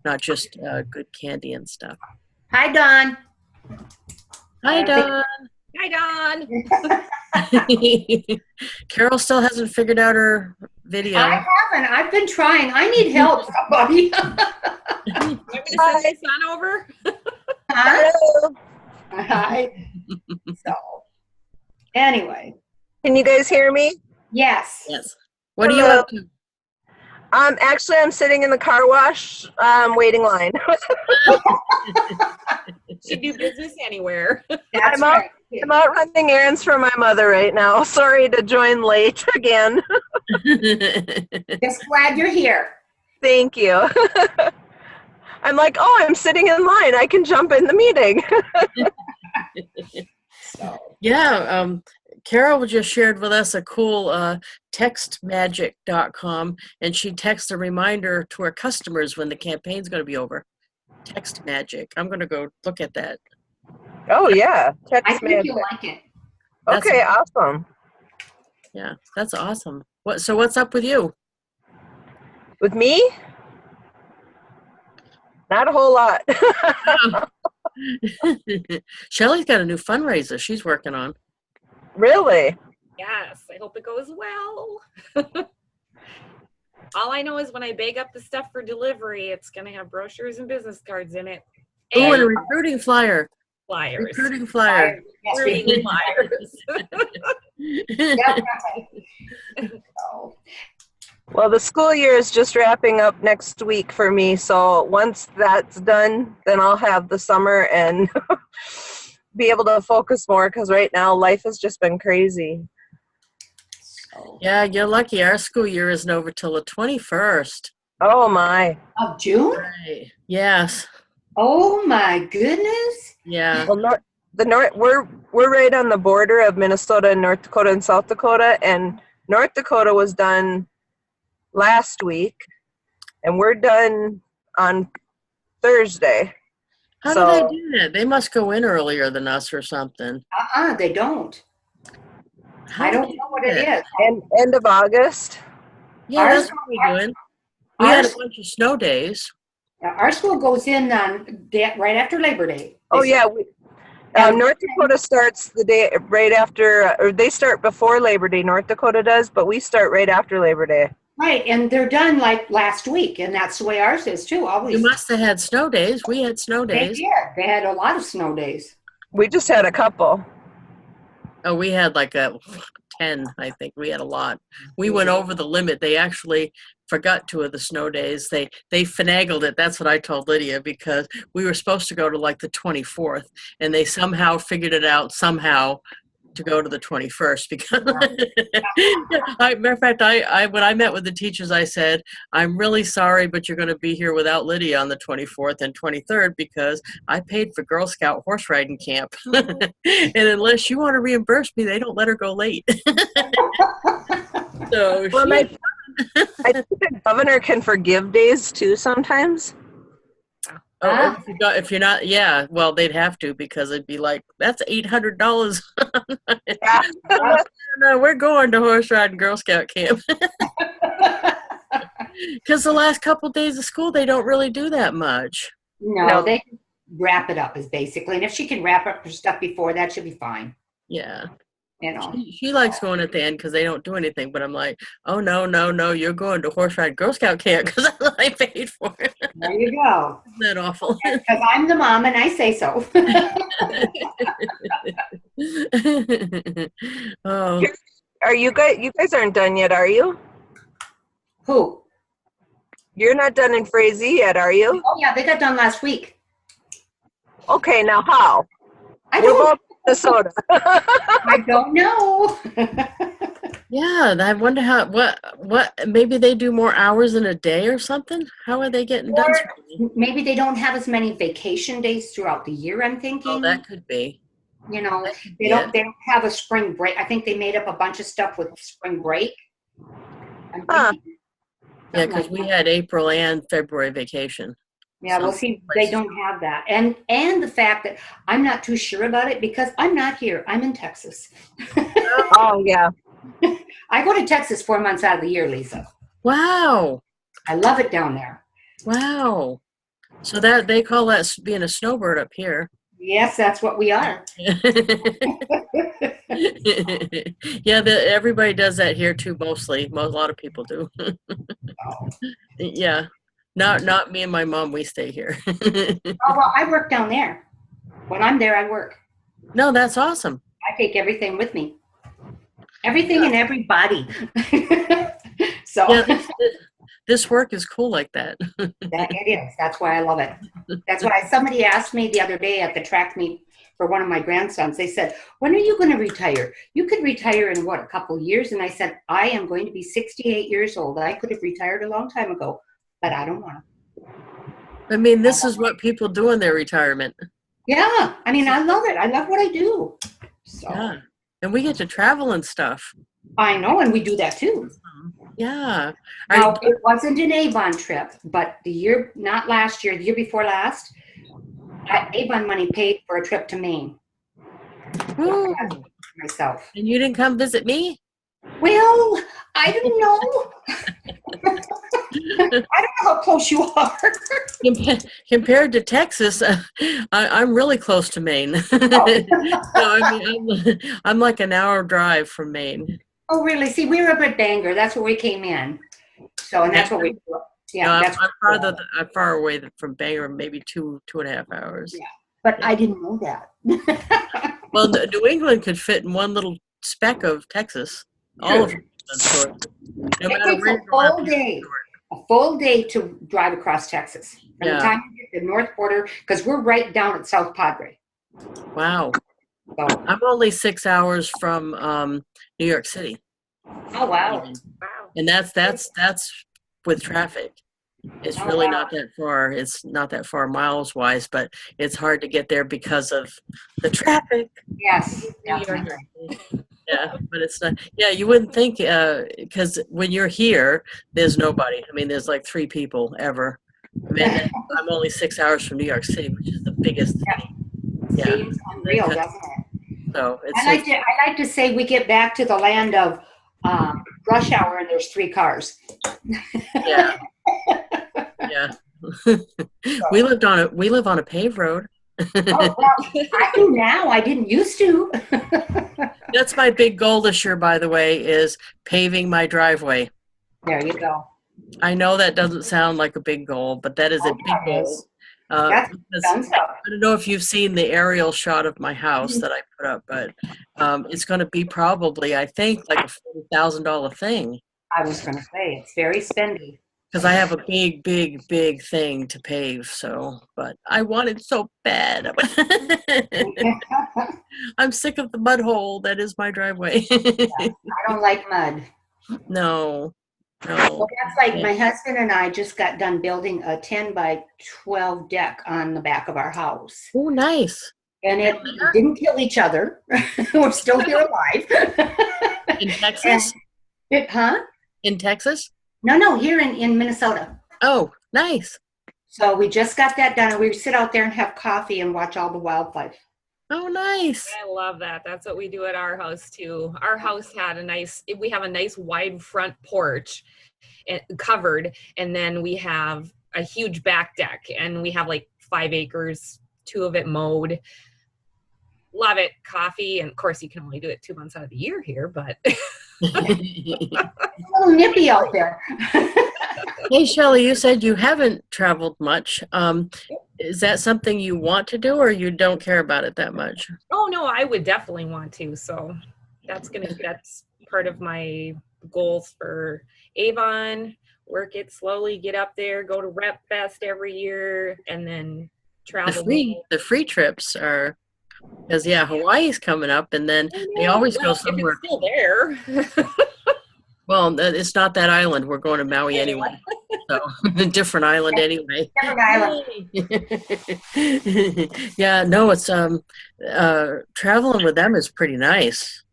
not just good candy and stuff. Hi, Dawn. Hi, Dawn. Hi, Dawn. Carol still hasn't figured out her video. I haven't. I've been trying. I need help, somebody. Want me to send my son over? Hello. Hi. So, anyway. Can you guys hear me? Yes. Yes. What are you up to? Actually, I'm sitting in the car wash waiting line. Should do business anywhere. That's right. I'm out running errands for my mother right now. Sorry to join late again. Just glad you're here. Thank you. I'm like, I'm sitting in line. I can jump in the meeting. Yeah, Carol just shared with us a cool textmagic.com, and she texts a reminder to her customers when the campaign's going to be over. Text Magic. I'm going to go look at that. Oh, yeah. Text I think Magic. you'll like it. Okay, awesome. Yeah, that's awesome. So what's up with you? With me? Not a whole lot. Shelly's got a new fundraiser she's working on. Really? Yes, I hope it goes well. All I know is when I bag up the stuff for delivery, it's going to have brochures and business cards in it. Oh, and a recruiting flyer. Flyers. Recruiting flyer. Yes, Recruiting flyers. Well, the school year is just wrapping up next week for me, so once that's done, then I'll have the summer and be able to focus more, because right now life has just been crazy. Yeah, you're lucky. Our school year isn't over till the 21st. Oh, my. Of June? Right. Yes. Oh, my goodness. Yeah. Well, we're right on the border of Minnesota and North Dakota and South Dakota, and North Dakota was done last week, and we're done on Thursday. How do they do that? They must go in earlier than us or something. They don't. How I do don't they know do what it that? is. And end of August. Yeah, Ours- that's what we're doing. We had a bunch of snow days. Our school goes in on right after Labor Day. Oh yeah, And- North Dakota starts the day right after, or they start before Labor Day. North Dakota does, but we start right after Labor Day. Right, and they're done like last week, and that's the way ours is too. Always. You must have had snow days. We had snow They days. did. They had a lot of snow days. We just had a couple. Oh, we had like 10, I think. We had a lot. We went over the limit. They actually forgot 2 of the snow days. They finagled it. That's what I told Lydia, because we were supposed to go to like the 24th, and they somehow figured it out somehow to go to the 21st. Because matter of fact, I when I met with the teachers, I said, I'm really sorry, but you're going to be here without Lydia on the 24th and 23rd because I paid for Girl Scout horse riding camp. And unless you want to reimburse me, they don't let her go late. So Well, I think the governor can forgive days too sometimes. oh, if you're not, yeah, well, they'd have to, because it'd be like, that's $800. Yeah. No, we're going to horse riding Girl Scout camp. Because the last couple days of school, they don't really do that much. No, they can wrap it up, is basically. And if she can wrap up her stuff before that, she'll be fine. Yeah. You know. She likes going at the end because they don't do anything. But I'm like, oh, no, you're going to horse ride Girl Scout camp because that's what I paid for. There you go. Isn't that awful? Because I'm the mom and I say so. Oh, Are you guys aren't done yet, are you? Who? You're not done in Frazee yet, are you? Oh, yeah, they got done last week. Okay, now how? I What don't, about Minnesota? I don't know. yeah. I wonder how, what, maybe they do more hours in a day or something? How are they getting done? Or maybe they don't have as many vacation days throughout the year, I'm thinking. Oh, that could be. You know, That could they be don't it. they don't have a spring break. I think they made up a bunch of stuff with spring break. I'm Huh. thinking Yeah, something because like we that. had April and February vacation. Yeah, we'll some see. They places. don't have that, and the fact that I'm not too sure about it because I'm not here. I'm in Texas. Oh yeah. I go to Texas 4 months out of the year, Lisa. Wow. I love it down there. Wow. So that they call that being a snowbird up here. Yes, that's what we are. Yeah, everybody does that here too. Mostly, a lot of people do. Yeah, not me and my mom. We stay here. Oh, well, I work down there. When I'm there, I work. No, that's awesome. I take everything with me. Everything and everybody. So Yeah, this work is cool like that. that it is. That's why I love it. That's why somebody asked me the other day at the track meet for one of my grandsons. They said, when are you going to retire? You could retire in what, a couple years? And I said, I am going to be 68 years old. I could have retired a long time ago, but I don't want to. I mean, this is what people do in their retirement. Yeah. I mean, I love it. I love what I do. So Yeah, and we get to travel and stuff. I know. And we do that too. Yeah. Now, it wasn't an Avon trip, but not last year, the year before last, Avon money paid for a trip to Maine. Ooh, Myself. and you didn't come visit me? Well, I don't know. I don't know how close you are. Compared to Texas, I'm really close to Maine. So, I mean, I'm like an hour drive from Maine. Oh, really? See, we were up at Bangor. That's where we came in. So, and that's what we. Yeah, No, that's. I'm far away from Bangor, maybe 2.5 hours. Yeah. But I didn't know that. Well, New England could fit in one little speck of Texas. All of it. No It matter takes where a you go, full day. A full day to drive across Texas. From Yeah. the time you get to the north border, because we're right down at South Padre. Wow. So, I'm only 6 hours from New York City. oh wow. Even. Wow. And that's with traffic. It's Oh, really wow. not that far. It's not that far miles wise, but it's hard to get there because of the traffic. Yes. New York. Definitely. Yeah, but it's not. Yeah, you wouldn't think because when you're here, there's nobody. I mean, there's like 3 people ever. I mean, I'm only 6 hours from New York City, which is the biggest city. Yeah. Seems unreal, doesn't it? So I like to say we get back to the land of rush hour and there's 3 cars. yeah. Yeah. We live on a paved road. Oh, well, I do now. I didn't used to. That's my big goal this year, by the way, is paving my driveway. There you go. I know that doesn't sound like a big goal, but that is a big goal. That's done so. I don't know if you've seen the aerial shot of my house that I put up, but it's going to be probably, I think, like a $40,000 thing. I was going to say, it's very spendy. Because I have a big, big, big thing to pave, but I want it so bad. I'm sick of the mud hole that is my driveway. I don't like mud. No. Well, that's like my husband and I just got done building a 10 by 12 deck on the back of our house. Oh, nice. And it didn't kill each other. We're still here alive. In Texas? In Texas? No, here in Minnesota. Oh, nice. So we just got that done, and we sit out there and have coffee and watch all the wildlife. Oh, nice. I love that. That's what we do at our house too. Our house had we have a nice wide front porch covered, and then we have a huge back deck, and we have like 5 acres, 2 of it mowed. Love it. Coffee, and of course you can only do it 2 months out of the year here, but it's a little nippy out there. Hey, Shelley, you said you haven't traveled much. Is that something you want to do, or you don't care about it that much? Oh no, I would definitely want to. So that's part of my goals for Avon. Work it slowly, get up there, go to Rep Fest every year, and then travel. The free trips are. Because Hawaii's coming up, and then they always go somewhere. If it's still there. Well, it's not that island. We're going to Maui anyway, so a different island anyway. Different island. Yeah, no, it's traveling with them is pretty nice.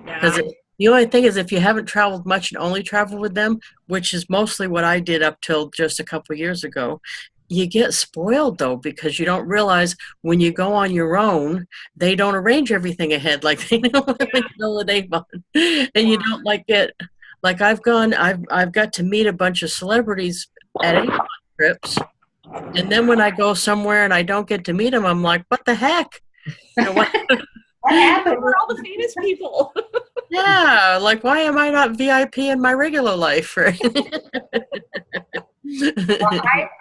Because the only thing is, if you haven't traveled much and only travel with them, which is mostly what I did up till just a couple of years ago. You get spoiled, though, because you don't realize when you go on your own, they don't arrange everything ahead like they know when you go with Avon. And you don't I've got to meet a bunch of celebrities at Avon trips. And then when I go somewhere and I don't get to meet them, I'm like, what the heck? What happened? We're all the famous people. Yeah, why am I not VIP in my regular life? Well,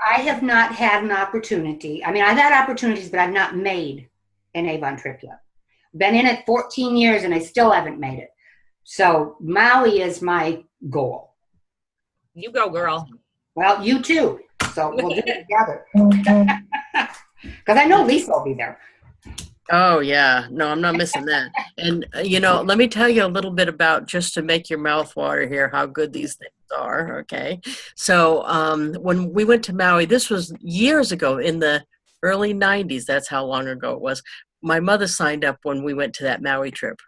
I have not had an opportunity. I mean, I've had opportunities, but I've not made an Avon trip yet. Been in it 14 years, and I still haven't made it. So Maui is my goal. You go, girl. Well, you too. So we'll do it together. Because I know Lisa will be there. Oh, yeah. No, I'm not missing that. And, let me tell you a little bit about, just to make your mouth water here, how good these things are, okay? So when we went to Maui, this was years ago, in the early 90s. That's how long ago it was. My mother signed up when we went to that Maui trip.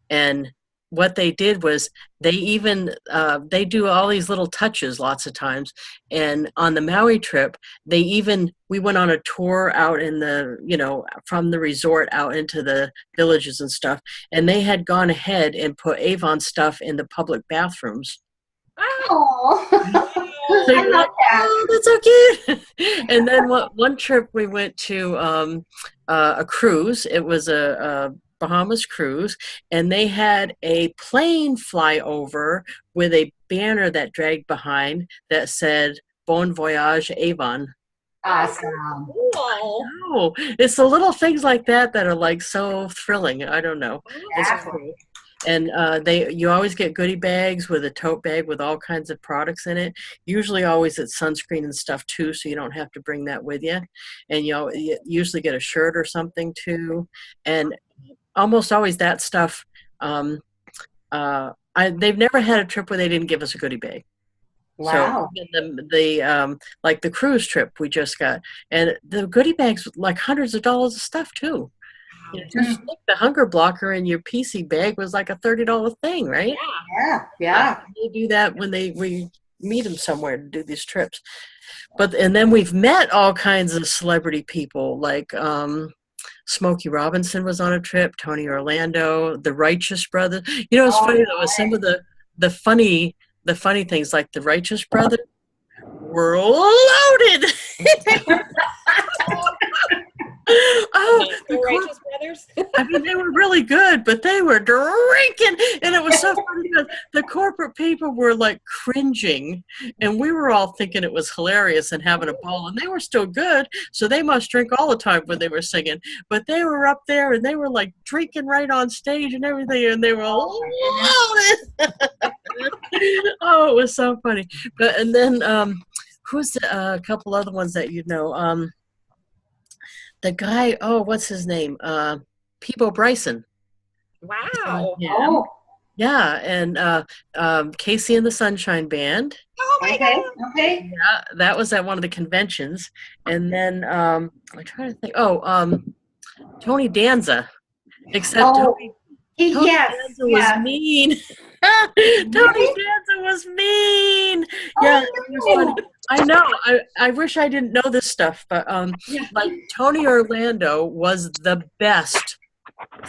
And what they did was they they do all these little touches lots of times. And on the Maui trip, we went on a tour out in from the resort out into the villages and stuff. And they had gone ahead and put Avon stuff in the public bathrooms. Oh, So I love that. Oh, that's so cute. And then one trip we went to a cruise. It was a Bahamas cruise, and they had a plane fly over with a banner that dragged behind that said Bon Voyage Avon. Awesome. Cool. It's the little things like that are so thrilling. I don't know. Yeah. It's cool. And you always get goodie bags with a tote bag with all kinds of products in it. Usually always it's sunscreen and stuff too, so you don't have to bring that with you. And you usually get a shirt or something too. And almost always that stuff. They've never had a trip where they didn't give us a goodie bag. Wow. So the cruise trip we just got, and the goodie bags hundreds of dollars of stuff too. Just the hunger blocker in your PC bag was like a $30 thing, right? Yeah. They do that when we meet him somewhere to do these trips. And then we've met all kinds of celebrity people, like Smokey Robinson was on a trip, Tony Orlando, the Righteous Brothers. It's funny though, with some of the funny things, like the Righteous Brothers were loaded. The Righteous Brothers. I mean, they were really good, but they were drinking, and it was so funny because the corporate people were like cringing, and we were all thinking it was hilarious and having a ball, and they were still good, so they must drink all the time when they were singing. But they were up there, and they were like drinking right on stage and everything, and they were all loaded. Oh, it was so funny. And then who's a couple other ones that you know? The guy, what's his name? Peebo Bryson. Wow. Oh. Yeah, and Casey and the Sunshine Band. Oh my God. Okay. Yeah, that was at one of the conventions. And then I'm trying to think. Tony Danza. Except Tony Danza was mean. Tony Danza was mean. Yeah, it was funny. I know. I wish I didn't know this stuff, but like Tony Orlando was the best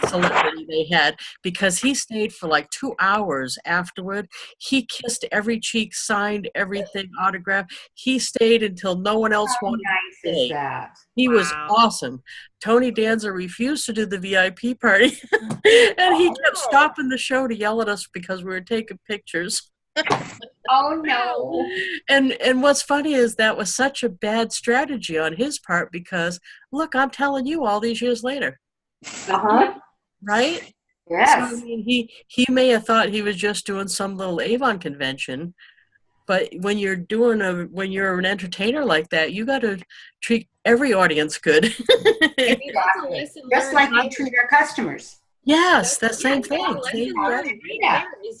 celebrity they had, because he stayed for like 2 hours afterward. He kissed every cheek, signed everything, autographed. He stayed until no one else wanted to stay. Is that? He was awesome. Tony Danza refused to do the VIP party, and he kept stopping the show to yell at us because we were taking pictures. Oh no. And what's funny is that was such a bad strategy on his part, because look, I'm telling you all these years later. Right? Yes. So, I mean, he may have thought he was just doing some little Avon convention, but when you're an entertainer like that, you got to treat every audience good. Exactly. Just like we treat our customers. Yes, that same thing. Because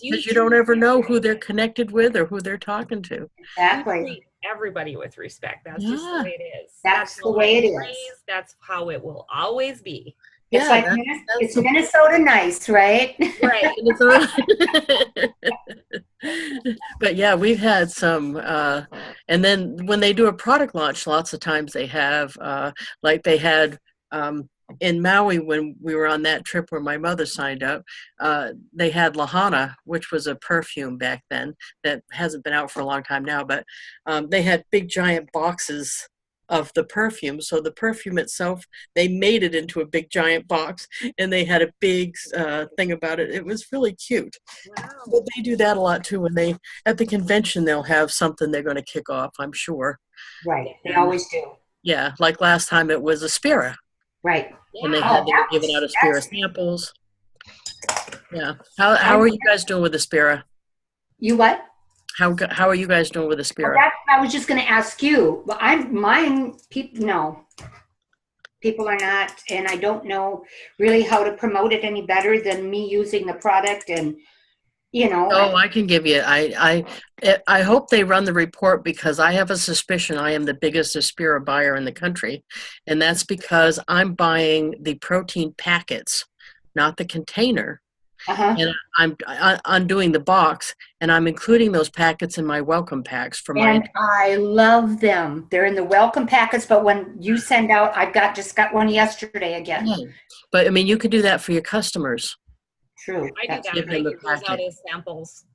you don't ever know who they're connected with or who they're talking to. Exactly. Treat everybody with respect. That's just the way it is. That's the way it is. That's how it will always be. It's like it's Minnesota nice, right? Right. But yeah, we've had some, and then when they do a product launch, lots of times they have, like they had in Maui when we were on that trip where my mother signed up, they had Lahana, which was a perfume back then that hasn't been out for a long time now, but they had big giant boxes of the perfume. So the perfume itself, they made it into a big giant box, and they had a big thing about it. It was really cute. Wow. But they do that a lot too. When they at the convention, they'll have something they're going to kick off, I'm sure. Right. They always do. Yeah, like last time it was Aspira. Right. And they were giving out Aspira samples. Yeah. How are you guys doing with Aspira? You what? How are you guys doing with Aspira? Well, I was just going to ask you. Well, people are not, and I don't know really how to promote it any better than me using the product, and I can give you. I hope they run the report, because I have a suspicion I am the biggest Aspira buyer in the country, and that's because I'm buying the protein packets, not the container. And I'm undoing the box, and I'm including those packets in my welcome packs for my. And I love them. They're in the welcome packets, but when you send out, just got one yesterday again. Yeah. But I mean, you could do that for your customers. True. I do that. I give those out as samples.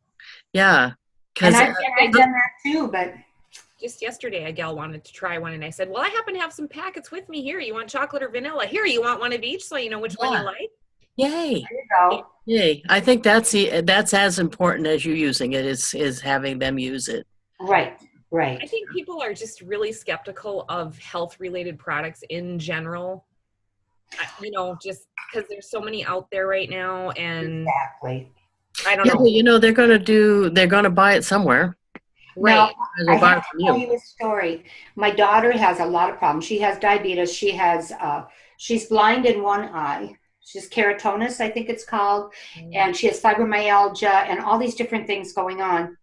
Yeah. And I've done that too, but. Just yesterday, a gal wanted to try one, and I said, well, I happen to have some packets with me here. You want chocolate or vanilla? Here, you want one of each, so you know which one you like? Yay. There you go. Yay. I think that's as important as you using it is having them use it. Right. I think people are just really skeptical of health-related products in general. Just because there's so many out there right now, and exactly. I don't know. They're gonna buy it somewhere. Right. Now, I have to tell you a story. My daughter has a lot of problems. She has diabetes. She's blind in one eye. She's keratosis, I think it's called, and she has fibromyalgia and all these different things going on.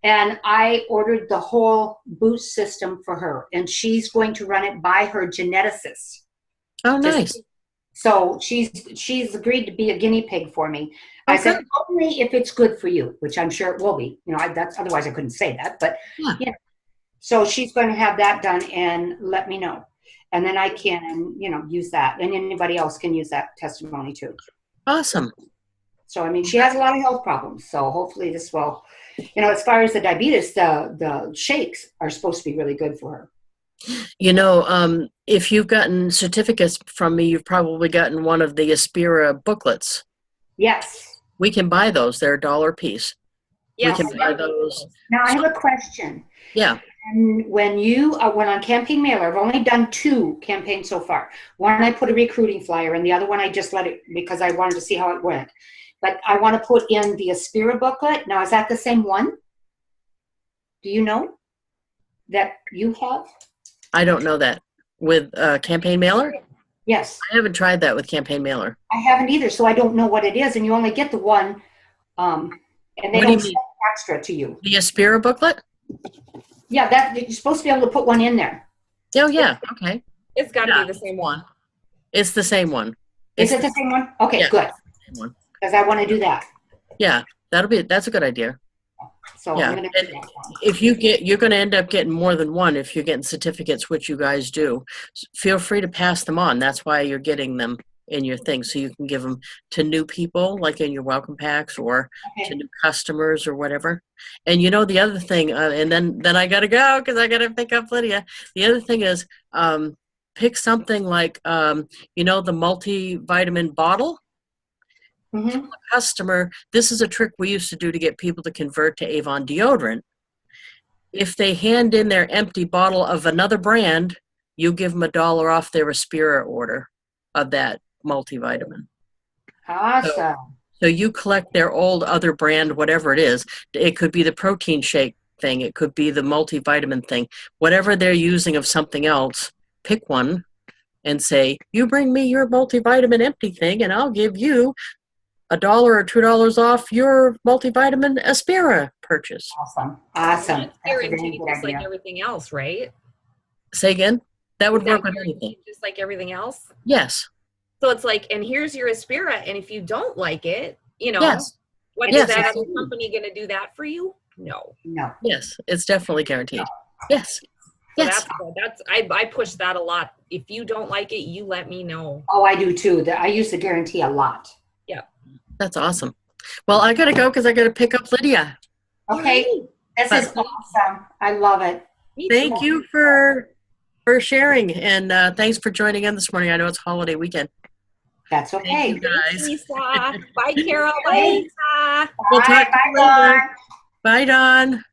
And I ordered the whole boost system for her, and she's going to run it by her geneticist. Oh, nice. So she's agreed to be a guinea pig for me. I Okay. said only if it's good for you, which I'm sure it will be. That's otherwise I couldn't say that. But Yeah. So she's going to have that done and let me know, and then I can use that, and anybody else can use that testimony too. Awesome. So I mean, she has a lot of health problems. So hopefully this will, as far as the diabetes, the shakes are supposed to be really good for her. If you've gotten certificates from me, you've probably gotten one of the Aspira booklets. Yes. We can buy those. They're $1 a piece. Yes, We can buy those. Now I have a question. Yeah. And when you went on Campaign Mailer, I've only done 2 campaigns so far. One I put a recruiting flyer, and the other one I just let it because I wanted to see how it went. But I want to put in the Aspira booklet. Now, is that the same one? Do you know that you have? I don't know that. With Campaign Mailer? Yes. I haven't tried that with Campaign Mailer. I haven't either, so I don't know what it is. And you only get the one, and they What do you don't send mean? extra to you. The Aspira booklet? Yeah, that you're supposed to be able to put one in there. Oh, yeah. Okay. it's got to Yeah. be the same one. It's the same one. Is it the same one? Okay, Yeah. good. Same one. Because I want to do that. Yeah. That's a good idea. So Yeah, I'm going to and do that. if you're going to end up getting more than one if you're getting certificates, which you guys do. Feel free to pass them on. That's why you're getting them in your thing, so you can give them to new people, like in your welcome packs, or Okay. to new customers or whatever. And the other thing, and then I got to go because I got to pick up Lydia. The other thing is, pick something like, the multivitamin bottle. Mm-hmm. Customer, this is a trick we used to do to get people to convert to Avon deodorant. If they hand in their empty bottle of another brand, you give them $1 off their Aspira order of that multivitamin. Awesome. So you collect their old other brand, whatever it is. It could be the protein shake thing. It could be the multivitamin thing. Whatever they're using of something else, pick one and say, you bring me your multivitamin empty thing and I'll give you $1 or $2 off your multivitamin Aspira purchase. Awesome. That's That's a very guaranteed, good just like idea. everything else, right? Say again? That would Is that work with guaranteed anything. just like everything else? Yes. So it's like, and here's your Aspira, and if you don't like it, Yes. what Yes, is that other absolutely. company going to do that for you? No. No. Yes. It's definitely guaranteed. Yes. So Yes. that's I push that a lot. If you don't like it, you let me know. Oh, I do too. I use the guarantee a lot. That's awesome. Well, I got to go because I got to pick up Lydia. Okay. Yay. This is awesome. I love it. Me Thank too. you for sharing, and thanks for joining in this morning. I know it's holiday weekend. That's okay. Thank you, Thanks, guys. Lisa. Bye, Carol. Bye, Lisa. We'll Bye. talk to Bye, you later. Dawn. Bye, Don.